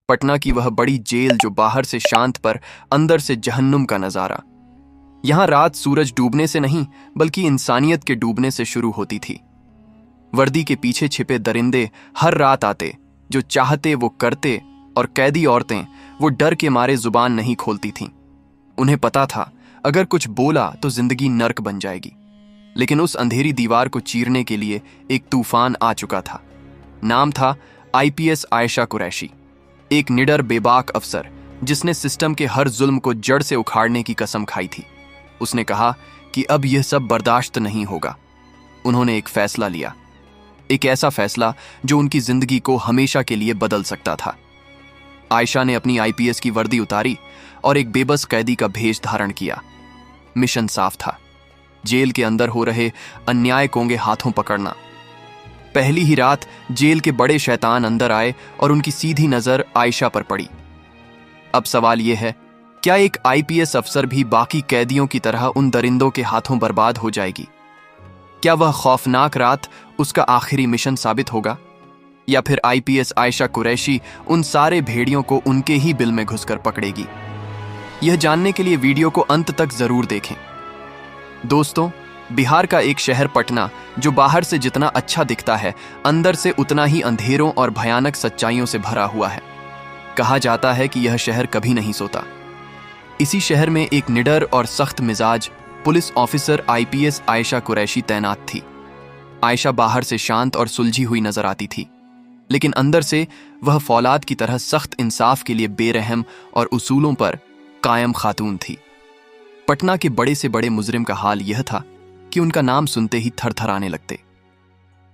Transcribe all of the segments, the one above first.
पटना की वह बड़ी जेल जो बाहर से शांत पर अंदर से जहन्नुम का नजारा। यहां रात सूरज डूबने से नहीं बल्कि इंसानियत के डूबने से शुरू होती थी। वर्दी के पीछे छिपे दरिंदे हर रात आते, जो चाहते वो करते, और कैदी औरतें वो डर के मारे जुबान नहीं खोलती थीं। उन्हें पता था अगर कुछ बोला तो जिंदगी नर्क बन जाएगी। लेकिन उस अंधेरी दीवार को चीरने के लिए एक तूफान आ चुका था। नाम था आईपीएस आयशा कुरैशी, एक निडर बेबाक अफसर जिसने सिस्टम के हर जुल्म को जड़ से उखाड़ने की कसम खाई थी। उसने कहा कि अब यह सब बर्दाश्त नहीं होगा। उन्होंने एक फैसला लिया, एक ऐसा फैसला जो उनकी जिंदगी को हमेशा के लिए बदल सकता था। आयशा ने अपनी आईपीएस की वर्दी उतारी और एक बेबस कैदी का भेष धारण किया। मिशन साफ था, जेल के अंदर हो रहे अन्याय कोंगे हाथों पकड़ना। पहली ही रात जेल के बड़े शैतान अंदर आए और उनकी सीधी नजर आयशा पर पड़ी। अब सवाल यह है, क्या एक आईपीएस अफसर भी बाकी कैदियों की तरह उन दरिंदों के हाथों बर्बाद हो जाएगी? क्या वह खौफनाक रात उसका आखिरी मिशन साबित होगा, या फिर आईपीएस आयशा कुरैशी उन सारे भेड़ियों को उनके ही बिल में घुसकर पकड़ेगी? यह जानने के लिए वीडियो को अंत तक जरूर देखें। दोस्तों, बिहार का एक शहर पटना, जो बाहर से जितना अच्छा दिखता है, अंदर से उतना ही अंधेरों और भयानक सच्चाइयों से भरा हुआ है। कहा जाता है कि यह शहर कभी नहीं सोता। इसी शहर में एक निडर और सख्त मिजाज police officer IPS Ayesha Qureshi तैनात थी। आयशा बाहर से शांत और सुलझी हुई नजर आती थी, लेकिन अंदर से वह फौलाद की तरह सख्त इंसाफ के लिए बेरहम और उसूलों पर कायम खातून थी। पटना के बड़े से बड़े मुजरिम का हाल यह था कि उनका नाम सुनते ही थरथराने लगते।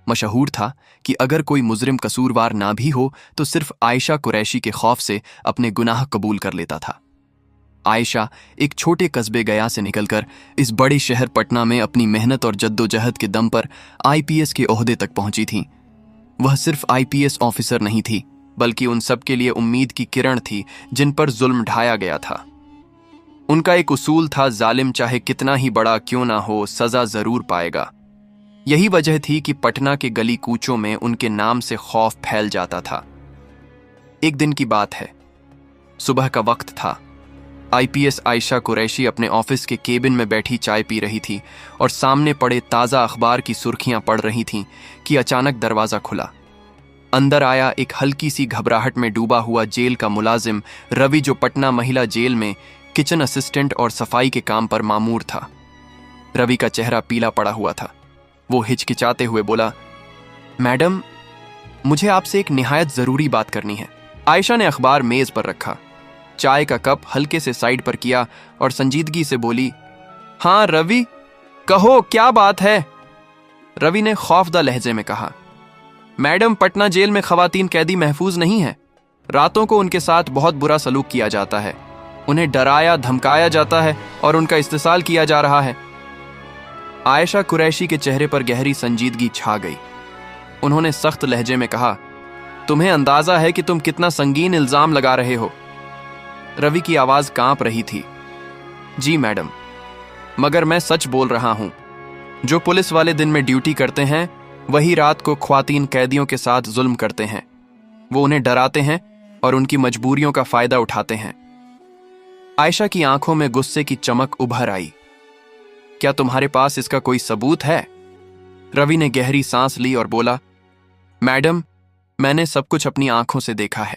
मशहूर था कि अगर कोई मुजरिम कसूरवार ना भी हो तो सिर्फ आयशा कुरैशी के खौफ से अपने गुनाह कबूल कर लेता था। आयशा एक छोटे कस्बे गया से निकलकर इस बड़े शहर पटना में अपनी मेहनत और जद्दोजहद के दम पर आईपीएस के ओहदे तक पहुंची थी। वह सिर्फ आईपीएस ऑफिसर नहीं थी, बल्कि उन सब के लिए उम्मीद की किरण थी जिन पर जुल्म ढाया गया था। उनका एक उसूल था, जालिम चाहे कितना ही बड़ा क्यों ना हो, सजा जरूर पाएगा। यही वजह थी कि पटना के गली कूचों में उनके नाम से खौफ फैल जाता था। एक दिन की बात है, सुबह का वक्त था। आईपीएस आयशा कुरैशी अपने ऑफिस के केबिन में बैठी चाय पी रही थी और सामने पड़े ताज़ा अखबार की सुर्खियां पढ़ रही थीं कि अचानक दरवाज़ा खुला। अंदर आया एक हल्की सी घबराहट में डूबा हुआ जेल का मुलाजिम रवि, जो पटना महिला जेल में किचन असिस्टेंट और सफाई के काम पर मामूर था। रवि का चेहरा पीला पड़ा हुआ था। वो हिचकिचाते हुए बोला, मैडम, मुझे आपसे एक निहायत ज़रूरी बात करनी है। आयशा ने अखबार मेज़ पर रखा, चाय का कप हल्के से साइड पर किया और संजीदगी से बोली, हाँ रवि, कहो क्या बात है? रवि ने खौफदा लहजे में कहा, मैडम, पटना जेल में खवातीन कैदी महफूज नहीं है। रातों को उनके साथ बहुत बुरा सलूक किया जाता है। उन्हें डराया धमकाया जाता है और उनका इस्तेसाल किया जा रहा है। आयशा कुरैशी के चेहरे पर गहरी संजीदगी छा गई। उन्होंने सख्त लहजे में कहा, तुम्हें अंदाजा है कि तुम कितना संगीन इल्जाम लगा रहे हो? रवि की आवाज कांप रही थी। जी मैडम, मगर मैं सच बोल रहा हूं। जो पुलिस वाले दिन में ड्यूटी करते हैं वही रात को ख्वातीन कैदियों के साथ जुल्म करते हैं। वो उन्हें डराते हैं और उनकी मजबूरियों का फायदा उठाते हैं। आयशा की आंखों में गुस्से की चमक उभर आई। क्या तुम्हारे पास इसका कोई सबूत है? रवि ने गहरी सांस ली और बोला, मैडम, मैंने सब कुछ अपनी आंखों से देखा है,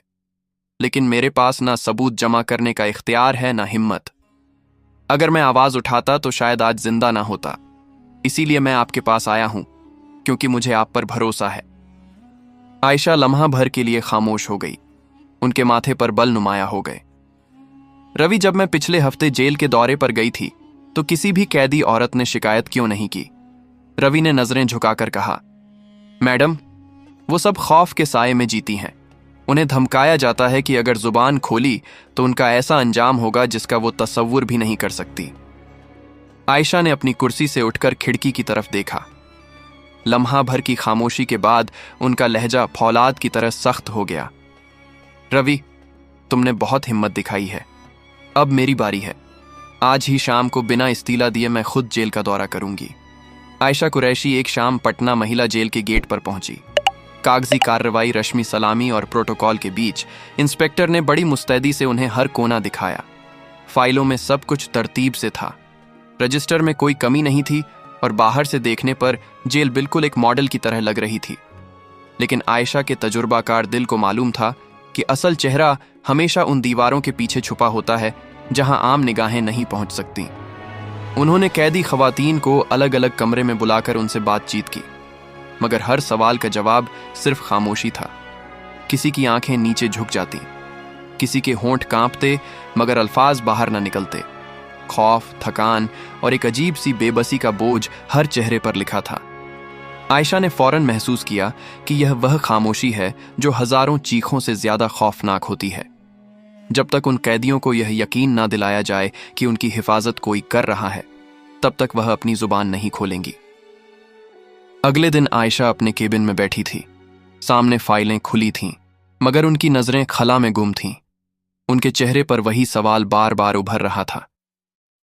लेकिन मेरे पास ना सबूत जमा करने का इख्तियार है ना हिम्मत। अगर मैं आवाज उठाता तो शायद आज जिंदा ना होता। इसीलिए मैं आपके पास आया हूं, क्योंकि मुझे आप पर भरोसा है। आयशा लम्हा भर के लिए खामोश हो गई। उनके माथे पर बल नुमाया हो गए। रवि, जब मैं पिछले हफ्ते जेल के दौरे पर गई थी तो किसी भी कैदी औरत ने शिकायत क्यों नहीं की? रवि ने नजरें झुकाकर कहा, मैडम, वो सब खौफ के साए में जीती हैं। उन्हें धमकाया जाता है कि अगर जुबान खोली तो उनका ऐसा अंजाम होगा जिसका वो तसव्वुर भी नहीं कर सकती। आयशा ने अपनी कुर्सी से उठकर खिड़की की तरफ देखा। लम्हा भर की खामोशी के बाद उनका लहजा फौलाद की तरह सख्त हो गया। रवि, तुमने बहुत हिम्मत दिखाई है। अब मेरी बारी है। आज ही शाम को बिना इस्तीला दिए मैं खुद जेल का दौरा करूंगी। आयशा कुरैशी एक शाम पटना महिला जेल के गेट पर पहुंची। कागजी कार्रवाई, रश्मि सलामी और प्रोटोकॉल के बीच इंस्पेक्टर ने बड़ी मुस्तैदी से उन्हें हर कोना दिखाया। फाइलों में सब कुछ तरतीब से था, रजिस्टर में कोई कमी नहीं थी और बाहर से देखने पर जेल बिल्कुल एक मॉडल की तरह लग रही थी। लेकिन आयशा के तजुर्बाकार दिल को मालूम था कि असल चेहरा हमेशा उन दीवारों के पीछे छुपा होता है जहां आम निगाहें नहीं पहुंच सकती। उन्होंने कैदी खवातीन को अलग अलग कमरे में बुलाकर उनसे बातचीत की, मगर हर सवाल का जवाब सिर्फ खामोशी था। किसी की आंखें नीचे झुक जाती, किसी के होंठ कांपते मगर अल्फाज बाहर न निकलते। खौफ, थकान और एक अजीब सी बेबसी का बोझ हर चेहरे पर लिखा था। आयशा ने फौरन महसूस किया कि यह वह खामोशी है जो हजारों चीखों से ज्यादा खौफनाक होती है। जब तक उन कैदियों को यह यकीन ना दिलाया जाए कि उनकी हिफाजत कोई कर रहा है, तब तक वह अपनी जुबान नहीं खोलेंगी। अगले दिन आयशा अपने केबिन में बैठी थी। सामने फाइलें खुली थीं, मगर उनकी नजरें खला में गुम थीं। उनके चेहरे पर वही सवाल बार बार उभर रहा था,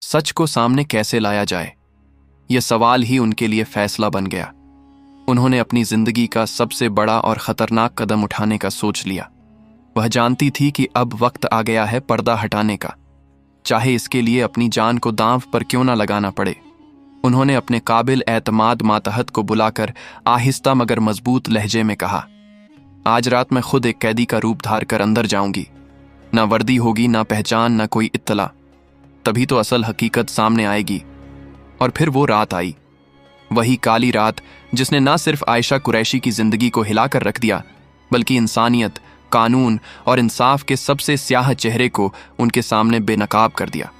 सच को सामने कैसे लाया जाए? यह सवाल ही उनके लिए फैसला बन गया। उन्होंने अपनी जिंदगी का सबसे बड़ा और खतरनाक कदम उठाने का सोच लिया। वह जानती थी कि अब वक्त आ गया है पर्दा हटाने का, चाहे इसके लिए अपनी जान को दांव पर क्यों ना लगाना पड़े। उन्होंने अपने काबिल एतमाद मातहत को बुलाकर आहिस्ता मगर मजबूत लहजे में कहा, आज रात मैं खुद एक कैदी का रूप धार कर अंदर जाऊंगी। ना वर्दी होगी, ना पहचान, ना कोई इत्तला। तभी तो असल हकीकत सामने आएगी। और फिर वो रात आई, वही काली रात जिसने ना सिर्फ आयशा कुरैशी की जिंदगी को हिलाकर रख दिया, बल्कि इंसानियत, कानून और इंसाफ के सबसे स्याह चेहरे को उनके सामने बेनकाब कर दिया।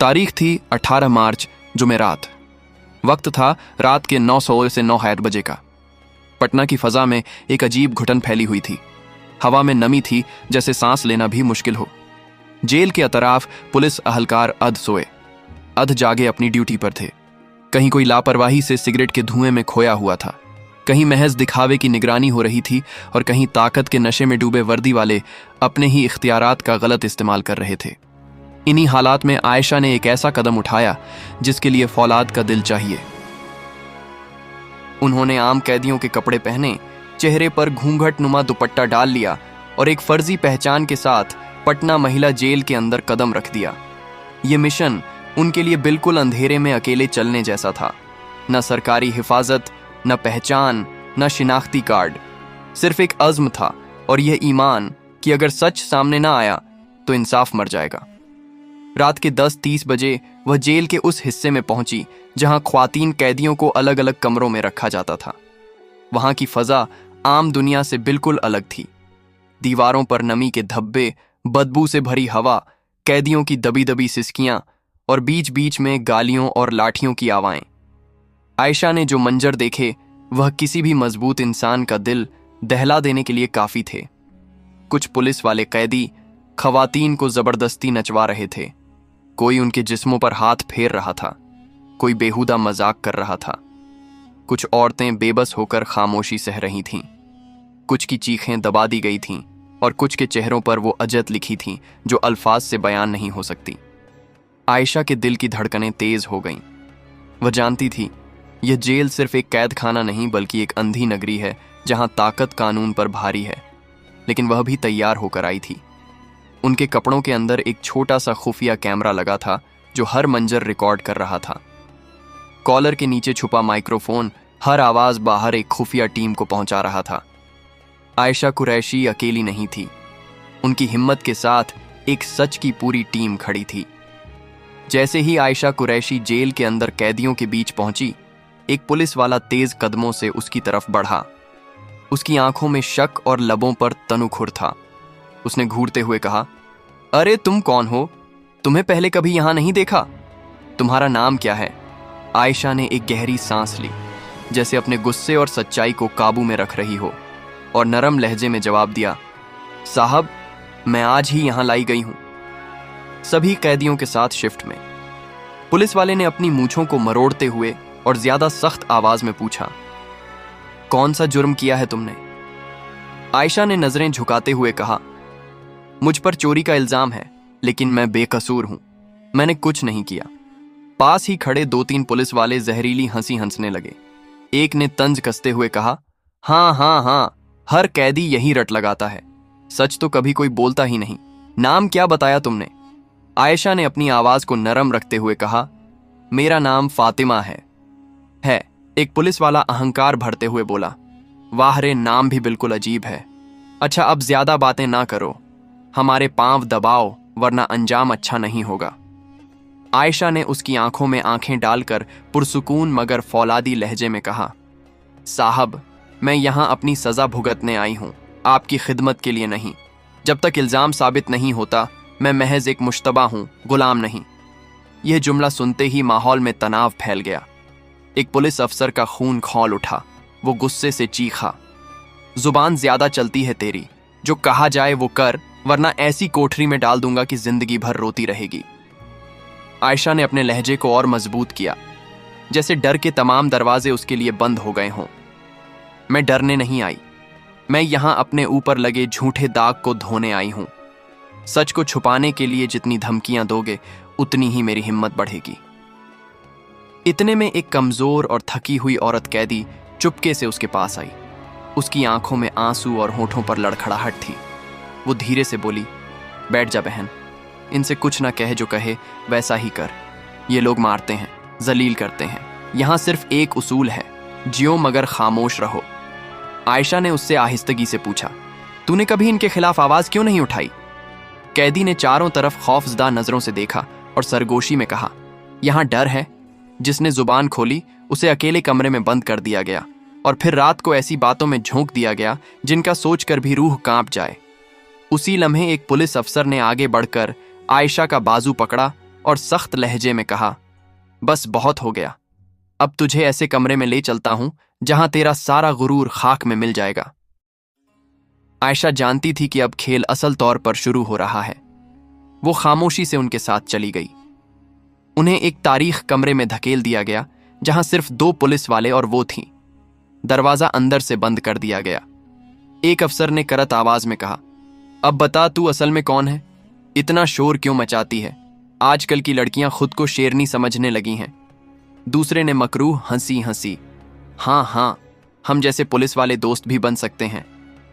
तारीख थी 18 मार्च, जुमेरात। वक्त था रात के 9:00 से 9:00 बजे का। पटना की फजा में एक अजीब घुटन फैली हुई थी। हवा में नमी थी, जैसे सांस लेना भी मुश्किल हो। जेल के अतराफ पुलिस अहलकार अध सोए, अध जागे अपनी ड्यूटी पर थे। कहीं कोई लापरवाही से सिगरेट के धुएं में खोया हुआ था, कहीं महज दिखावे की निगरानी हो रही थी और कहीं ताकत के नशे में डूबे वर्दी वाले अपने ही इख्तियारात का गलत इस्तेमाल कर रहे थे। इन्हीं हालात में आयशा ने एक ऐसा कदम उठाया जिसके लिए फौलाद का दिल चाहिए। उन्होंने आम कैदियों के कपड़े पहने, चेहरे पर घूंघट नुमा दुपट्टा डाल लिया और एक फर्जी पहचान के साथ पटना महिला जेल के अंदर कदम रख दिया। ये मिशन उनके लिए बिल्कुल अंधेरे में अकेले चलने जैसा था। न सरकारी हिफाजत, न पहचान, न शिनाख्ती कार्ड, सिर्फ एक अज़्म था और यह ईमान कि अगर सच सामने ना आया तो इंसाफ मर जाएगा। रात के 10:30 बजे वह जेल के उस हिस्से में पहुंची जहां ख्वातीन कैदियों को अलग अलग कमरों में रखा जाता था। वहां की फजा आम दुनिया से बिल्कुल अलग थी। दीवारों पर नमी के धब्बे, बदबू से भरी हवा, कैदियों की दबी दबी सिसकियां और बीच बीच में गालियों और लाठियों की आवाज़ें। आयशा ने जो मंजर देखे वह किसी भी मजबूत इंसान का दिल दहला देने के लिए काफी थे। कुछ पुलिस वाले कैदी खवातीन को जबरदस्ती नचवा रहे थे, कोई उनके जिस्मों पर हाथ फेर रहा था, कोई बेहुदा मजाक कर रहा था। कुछ औरतें बेबस होकर खामोशी सह रही थीं, कुछ की चीखें दबा दी गई थीं और कुछ के चेहरों पर वो अजत लिखी थीं जो अल्फाज से बयान नहीं हो सकती। आयशा के दिल की धड़कनें तेज हो गईं। वह जानती थी यह जेल सिर्फ एक कैद खाना नहीं बल्कि एक अंधी नगरी है जहां ताकत कानून पर भारी है। लेकिन वह भी तैयार होकर आई थी। उनके कपड़ों के अंदर एक छोटा सा खुफिया कैमरा लगा था जो हर मंजर रिकॉर्ड कर रहा था। कॉलर के नीचे छुपा माइक्रोफोन हर आवाज बाहर एक खुफिया टीम को पहुंचा रहा था। आयशा कुरैशी अकेली नहीं थी, उनकी हिम्मत के साथ एक सच की पूरी टीम खड़ी थी। जैसे ही आयशा कुरैशी जेल के अंदर कैदियों के बीच पहुंची, एक पुलिस वाला तेज कदमों से उसकी तरफ बढ़ा। उसकी आंखों में शक और लबों पर तनुखुर था। उसने घूरते हुए कहा, अरे तुम कौन हो? तुम्हें पहले कभी यहां नहीं देखा। तुम्हारा नाम क्या है? आयशा ने एक गहरी सांस ली, जैसे अपने गुस्से और सच्चाई को काबू में रख रही हो, और नरम लहजे में जवाब दिया, साहब, मैं आज ही यहां लाई गई हूं। सभी कैदियों के साथ शिफ्ट में। पुलिस वाले ने अपनी मूंछों को मरोड़ते हुए और ज्यादा सख्त आवाज में पूछा, कौन सा जुर्म किया है तुमने? आयशा ने नजरें झुकाते हुए कहा, मुझ पर चोरी का इल्जाम है, लेकिन मैं बेकसूर हूं, मैंने कुछ नहीं किया। पास ही खड़े 2-3 पुलिस वाले जहरीली हंसी हंसने लगे। एक ने तंज कसते हुए कहा, हाँ हाँ हाँ, हर कैदी यही रट लगाता है। सच तो कभी कोई बोलता ही नहीं। नाम क्या बताया तुमने? आयशा ने अपनी आवाज को नरम रखते हुए कहा, मेरा नाम फातिमा है। एक पुलिस वाला अहंकार भरते हुए बोला। वाह रे, नाम भी बिल्कुल अजीब है। अच्छा, अब ज्यादा बातें ना करो, हमारे पांव दबाओ वरना अंजाम अच्छा नहीं होगा। आयशा ने उसकी आंखों में आंखें डालकर पुरसुकून मगर फौलादी लहजे में कहा, साहब, मैं यहां अपनी सजा भुगतने आई हूं, आपकी खिदमत के लिए नहीं। जब तक इल्जाम साबित नहीं होता मैं महज एक मुश्तबा हूं, गुलाम नहीं। यह जुमला सुनते ही माहौल में तनाव फैल गया। एक पुलिस अफसर का खून खौल उठा। वो गुस्से से चीखा, जुबान ज्यादा चलती है तेरी, जो कहा जाए वो कर, वरना ऐसी कोठरी में डाल दूंगा कि जिंदगी भर रोती रहेगी। आयशा ने अपने लहजे को और मजबूत किया, जैसे डर के तमाम दरवाजे उसके लिए बंद हो गए हों। मैं डरने नहीं आई, मैं यहां अपने ऊपर लगे झूठे दाग को धोने आई हूं। सच को छुपाने के लिए जितनी धमकियां दोगे उतनी ही मेरी हिम्मत बढ़ेगी। इतने में एक कमजोर और थकी हुई औरत कैदी चुपके से उसके पास आई। उसकी आंखों में आंसू और होठों पर लड़खड़ाहट थी। वो धीरे से बोली, बैठ जा बहन, इनसे कुछ ना कहे, जो कहे वैसा ही कर। ये लोग मारते हैं, जलील करते हैं। यहां सिर्फ एक उसूल है, जियो मगर खामोश रहो। आयशा ने उससे आहिस्तगी से पूछा, तूने कभी इनके खिलाफ आवाज क्यों नहीं उठाई? कैदी ने चारों तरफ खौफजदा नजरों से देखा और सरगोशी में कहा, यहां डर है। जिसने जुबान खोली उसे अकेले कमरे में बंद कर दिया गया और फिर रात को ऐसी बातों में झोंक दिया गया जिनका सोचकर भी रूह कांप जाए। उसी लम्हे एक पुलिस अफसर ने आगे बढ़कर आयशा का बाजू पकड़ा और सख्त लहजे में कहा, बस बहुत हो गया, अब तुझे ऐसे कमरे में ले चलता हूं जहां तेरा सारा गुरूर खाक में मिल जाएगा। आयशा जानती थी कि अब खेल असल तौर पर शुरू हो रहा है। वो खामोशी से उनके साथ चली गई। उन्हें एक तारीख कमरे में धकेल दिया गया जहां सिर्फ 2 पुलिस वाले और वो थीं। दरवाजा अंदर से बंद कर दिया गया। एक अफसर ने करत आवाज में कहा, अब बता तू असल में कौन है? इतना शोर क्यों मचाती है? आजकल की लड़कियां खुद को शेरनी समझने लगी हैं। दूसरे ने मकरूह हंसी हंसी, हाँ, हम जैसे पुलिस वाले दोस्त भी बन सकते हैं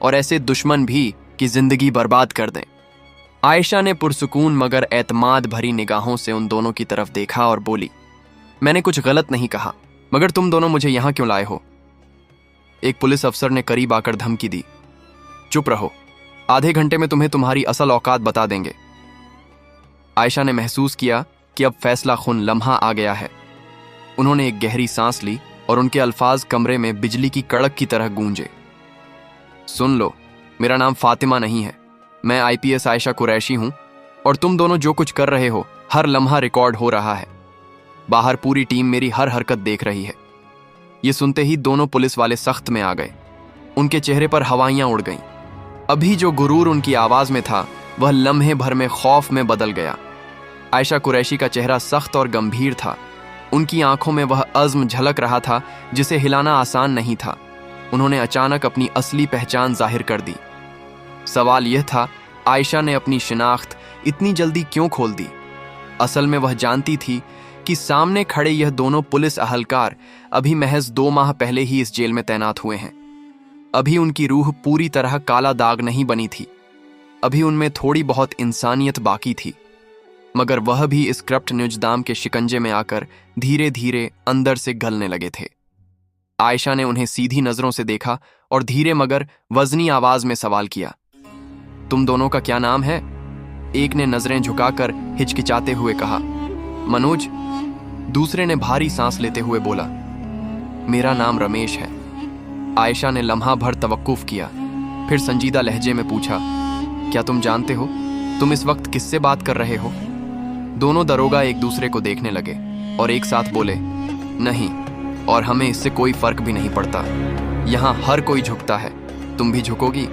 और ऐसे दुश्मन भी कि जिंदगी बर्बाद कर दें। आयशा ने पुरसुकून मगर एतमाद भरी निगाहों से उन दोनों की तरफ देखा और बोली, मैंने कुछ गलत नहीं कहा, मगर तुम दोनों मुझे यहां क्यों लाए हो? एक पुलिस अफसर ने करीब आकर धमकी दी, चुप रहो, आधे घंटे में तुम्हें तुम्हारी असल औकात बता देंगे। आयशा ने महसूस किया कि अब फैसला खुन लम्हा आ गया है। उन्होंने एक गहरी सांस ली और उनके अल्फाज कमरे में बिजली की कड़क की तरह गूंजे। सुन लो, मेरा नाम फातिमा नहीं है, मैं आईपीएस आयशा कुरैशी हूं और तुम दोनों जो कुछ कर रहे हो हर लम्हा रिकॉर्ड हो रहा है। बाहर पूरी टीम मेरी हर हरकत देख रही है। ये सुनते ही दोनों पुलिस वाले सख्त में आ गए। उनके चेहरे पर हवाइयां उड़ गईं। अभी जो गुरूर उनकी आवाज में था वह लम्हे भर में खौफ में बदल गया। आयशा कुरैशी का चेहरा सख्त और गंभीर था। उनकी आंखों में वह अज़्म झलक रहा था जिसे हिलाना आसान नहीं था। उन्होंने अचानक अपनी असली पहचान जाहिर कर दी। सवाल यह था, आयशा ने अपनी शिनाख्त इतनी जल्दी क्यों खोल दी? असल में वह जानती थी कि सामने खड़े यह दोनों पुलिस अहलकार अभी महज 2 माह पहले ही इस जेल में तैनात हुए हैं। अभी उनकी रूह पूरी तरह काला दाग नहीं बनी थी। अभी उनमें थोड़ी बहुत इंसानियत बाकी थी, मगर वह भी इस करप्ट निजदाम के शिकंजे में आकर धीरे धीरे अंदर से गलने लगे थे। आयशा ने उन्हें सीधी नजरों से देखा और धीरे मगर वजनी आवाज में सवाल किया, तुम दोनों का क्या नाम है? एक ने नजरें झुकाकर हिचकिचाते हुए कहा, मनोज। दूसरे ने भारी सांस लेते हुए बोला, मेरा नाम रमेश है। आयशा ने लम्हा भर तवक्कुफ किया, फिर संजीदा लहजे में पूछा, क्या तुम जानते हो तुम इस वक्त किससे बात कर रहे हो? दोनों दरोगा एक दूसरे को देखने लगे और एक साथ बोले, नहीं, और हमें इससे कोई फर्क भी नहीं पड़ता। यहाँ हर कोई झुकता है, तुम भी झुकोगी?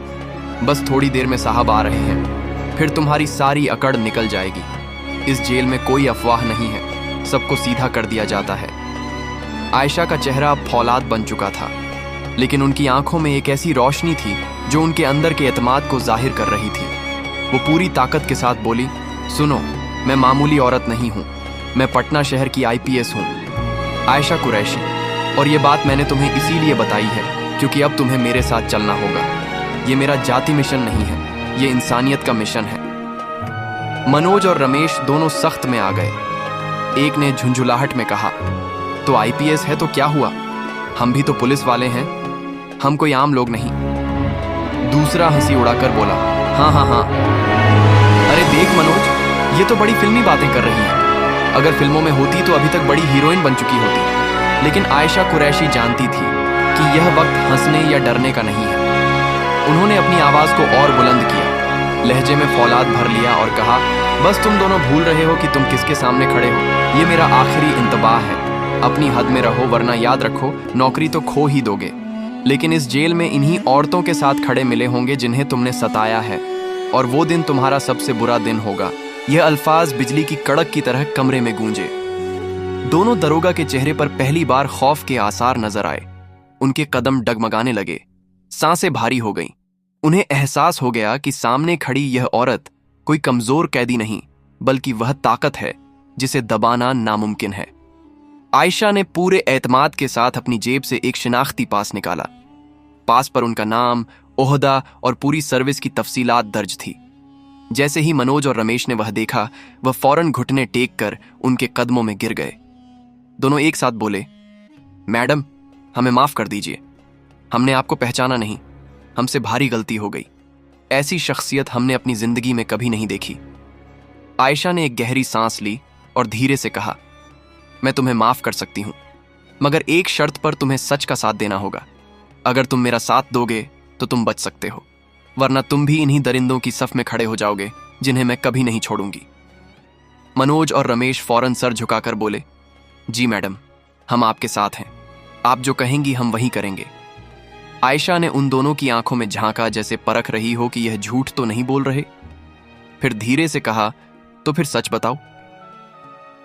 बस थोड़ी देर में साहब आ रहे हैं, फिर तुम्हारी सारी अकड़ निकल जाएगी। इस जेल में कोई अफवाह नहीं है, सबको सीधा कर दिया जाता है। आयशा का चेहरा अब फौलाद बन चुका था, लेकिन उनकी आंखों में एक ऐसी रोशनी थी जो उनके अंदर के एतमाद को जाहिर कर रही थी। वो पूरी ताकत के साथ बोली, सुनो, मैं मामूली औरत नहीं हूँ, मैं पटना शहर की आईपीएस हूँ, आयशा कुरैशी। और ये बात मैंने तुम्हें इसीलिए बताई है क्योंकि अब तुम्हें मेरे साथ चलना होगा। ये मेरा जाति मिशन नहीं है, ये इंसानियत का मिशन है। मनोज और रमेश दोनों सख्त में आ गए। एक ने झुंझुलाहट में कहा, तो आईपीएस है तो क्या हुआ, हम भी तो पुलिस वाले हैं, हम कोई आम लोग नहीं। दूसरा हंसी उड़ाकर बोला, हाँ हाँ हाँ, अरे देख मनोज, ये तो बड़ी फिल्मी बातें कर रही है। अगर फिल्मों में होती तो अभी तक बड़ी हीरोइन बन चुकी होती। लेकिन आयशा कुरैशी जानती थी कि यह वक्त हंसने या डरने का नहीं है। उन्होंने अपनी आवाज को और बुलंद किया, लहजे में फौलाद भर लिया और कहा, बस तुम दोनों भूल रहे हो कि तुम किसके सामने खड़े हो। ये मेरा आखिरी इंतबाह है। अपनी हद में रहो, वरना याद रखो नौकरी तो खो ही दोगे। लेकिन इस जेल में इन्हीं औरतों के साथ खड़े मिले होंगे जिन्हें तुमने सताया है, और वो दिन तुम्हारा सबसे बुरा दिन होगा। यह अल्फाज बिजली की कड़क की तरह कमरे में गूंजे। दोनों दरोगा के चेहरे पर पहली बार खौफ के आसार नजर आए। उनके कदम डगमगाने लगे, सांसें भारी हो गईं। उन्हें एहसास हो गया कि सामने खड़ी यह औरत कोई कमजोर कैदी नहीं, बल्कि वह ताकत है जिसे दबाना नामुमकिन है। आयशा ने पूरे एतमाद के साथ अपनी जेब से एक शिनाख्ती पास निकाला। पास पर उनका नाम, ओहदा और पूरी सर्विस की तफसीलात दर्ज थी। जैसे ही मनोज और रमेश ने वह देखा, वह फौरन घुटने टेक कर उनके कदमों में गिर गए। दोनों एक साथ बोले, मैडम, हमें माफ कर दीजिए, हमने आपको पहचाना नहीं, हमसे भारी गलती हो गई। ऐसी शख्सियत हमने अपनी जिंदगी में कभी नहीं देखी। आयशा ने एक गहरी सांस ली और धीरे से कहा, मैं तुम्हें माफ कर सकती हूं, मगर एक शर्त पर तुम्हें सच का साथ देना होगा। अगर तुम मेरा साथ दोगे तो तुम बच सकते हो, वरना तुम भी इन्हीं दरिंदों की सफ में खड़े हो जाओगे जिन्हें मैं कभी नहीं छोड़ूंगी। मनोज और रमेश फौरन सर झुकाकर बोले, जी मैडम, हम आपके साथ हैं, आप जो कहेंगी हम वही करेंगे। आयशा ने उन दोनों की आंखों में झांका, जैसे परख रही हो कि यह झूठ तो नहीं बोल रहे। फिर धीरे से कहा, तो फिर सच बताओ।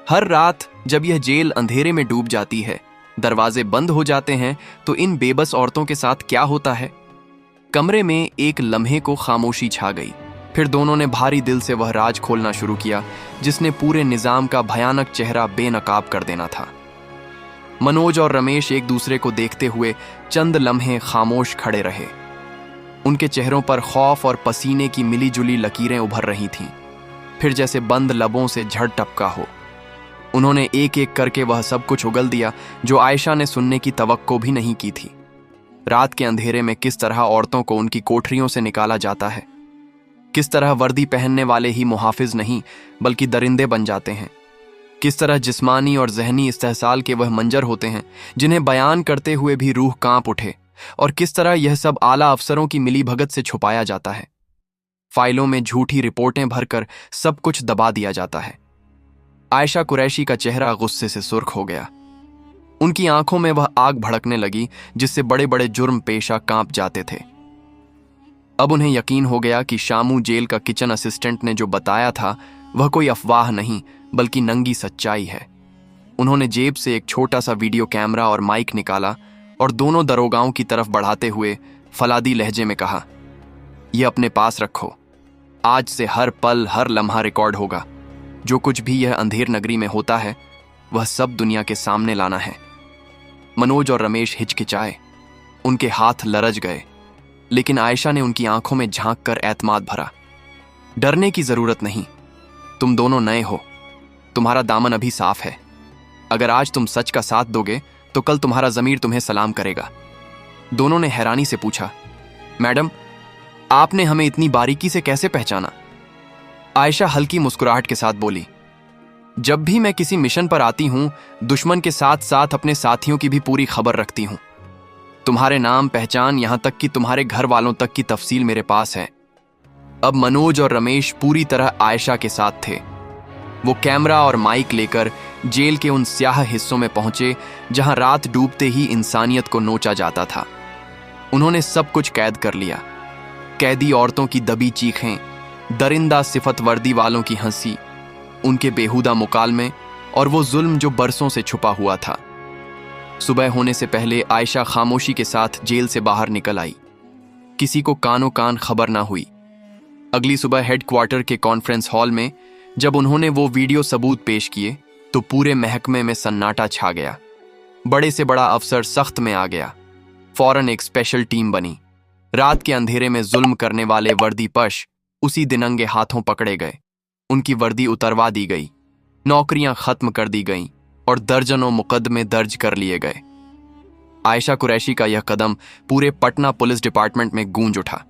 हर रात जब यह जेल अंधेरे में डूब जाती है, दरवाजे बंद हो जाते हैं, तो इन बेबस औरतों के साथ क्या होता है? कमरे में एक लम्हे को खामोशी छा गई। फिर दोनों ने भारी दिल से वह राज खोलना शुरू किया जिसने पूरे निजाम का भयानक चेहरा बेनकाब कर देना था। मनोज और रमेश एक दूसरे को देखते हुए चंद लम्हे खामोश खड़े रहे। उनके चेहरों पर खौफ और पसीने की मिली जुली लकीरें उभर रही थीं। फिर जैसे बंद लबों से झड़ टपका हो, उन्होंने एक एक करके वह सब कुछ उगल दिया जो आयशा ने सुनने की तवक्को भी नहीं की थी। रात के अंधेरे में किस तरह औरतों को उनकी कोठरियों से निकाला जाता है, किस तरह वर्दी पहनने वाले ही मुहाफिज नहीं बल्कि दरिंदे बन जाते हैं, किस तरह जिस्मानी और जहनी इस्तेहसाल के वह मंजर होते हैं जिन्हें बयान करते हुए भी रूह कांप उठे, और किस तरह यह सब आला अफसरों की मिलीभगत से छुपाया जाता है। फाइलों में झूठी रिपोर्टें भरकर सब कुछ दबा दिया जाता है। आयशा कुरैशी का चेहरा गुस्से से सुर्ख हो गया। उनकी आंखों में वह आग भड़कने लगी जिससे बड़े बड़े जुर्म पेशा कांप जाते थे। अब उन्हें यकीन हो गया कि शामू जेल का किचन असिस्टेंट ने जो बताया था वह कोई अफवाह नहीं बल्कि नंगी सच्चाई है। उन्होंने जेब से एक छोटा सा वीडियो कैमरा और माइक निकाला और दोनों दरोगाओं की तरफ बढ़ाते हुए फलादी लहजे में कहा, यह अपने पास रखो, आज से हर पल हर लम्हा रिकॉर्ड होगा। जो कुछ भी यह अंधेर नगरी में होता है वह सब दुनिया के सामने लाना है। मनोज और रमेश हिचकिचाए, उनके हाथ लरज गए, लेकिन आयशा ने उनकी आंखों में झांक कर एतमाद भरा। डरने की जरूरत नहीं, तुम दोनों नए हो, तुम्हारा दामन अभी साफ है। अगर आज तुम सच का साथ दोगे तो कल तुम्हारा जमीर तुम्हें सलाम करेगा। दोनों ने हैरानी से पूछा, मैडम, आपने हमें इतनी बारीकी से कैसे पहचाना? आयशा हल्की मुस्कुराहट के साथ बोली, जब भी मैं किसी मिशन पर आती हूं, दुश्मन के साथ साथ अपने साथियों की भी पूरी खबर रखती हूं। तुम्हारे नाम, पहचान, यहां तक कि तुम्हारे घर वालों तक की तफसील मेरे पास है। अब मनोज और रमेश पूरी तरह आयशा के साथ थे। वो कैमरा और माइक लेकर जेल के उन स्याह हिस्सों में पहुंचे जहां रात डूबते ही इंसानियत को नोचा जाता था। उन्होंने सब कुछ कैद कर लिया। कैदी औरतों की दबी चीखें, दरिंदा सिफत वर्दी वालों की हंसी, उनके बेहुदा मुकालमे और वो जुल्म जो बरसों से छुपा हुआ था। सुबह होने से पहले आयशा खामोशी के साथ जेल से बाहर निकल आई। किसी को कानो कान खबर ना हुई। अगली सुबह हेडक्वार्टर के कॉन्फ्रेंस हॉल में जब उन्होंने वो वीडियो सबूत पेश किए तो पूरे महकमे में सन्नाटा छा गया। बड़े से बड़ा अफसर सख्त में आ गया। फौरन एक स्पेशल टीम बनी। रात के अंधेरे में जुल्म करने वाले वर्दीपश उसी दिन नंगे हाथों पकड़े गए। उनकी वर्दी उतरवा दी गई, नौकरियां खत्म कर दी गईं और दर्जनों मुकदमे दर्ज कर लिए गए। आयशा कुरैशी का यह कदम पूरे पटना पुलिस डिपार्टमेंट में गूंज उठा।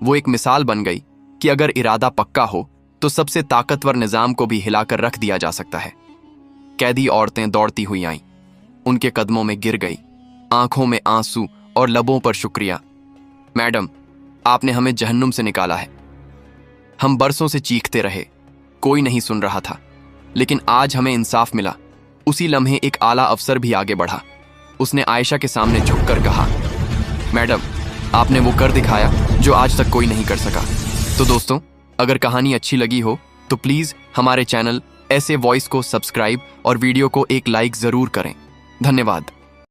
वो एक मिसाल बन गई कि अगर इरादा पक्का हो तो सबसे ताकतवर निजाम को भी हिलाकर रख दिया जा सकता है। कैदी औरतें दौड़ती हुई आईं, उनके कदमों में गिर गई, आंखों में आंसू और लबों पर शुक्रिया। मैडम, आपने हमें जहन्नुम से निकाला है। हम बरसों से चीखते रहे, कोई नहीं सुन रहा था, लेकिन आज हमें इंसाफ मिला। उसी लम्हे एक आला अफसर भी आगे बढ़ा। उसने आयशा के सामने झुककर कहा, मैडम, आपने वो कर दिखाया जो आज तक कोई नहीं कर सका। तो दोस्तों, अगर कहानी अच्छी लगी हो तो प्लीज हमारे चैनल ऐसे वॉइस को सब्सक्राइब और वीडियो को एक लाइक जरूर करें। धन्यवाद।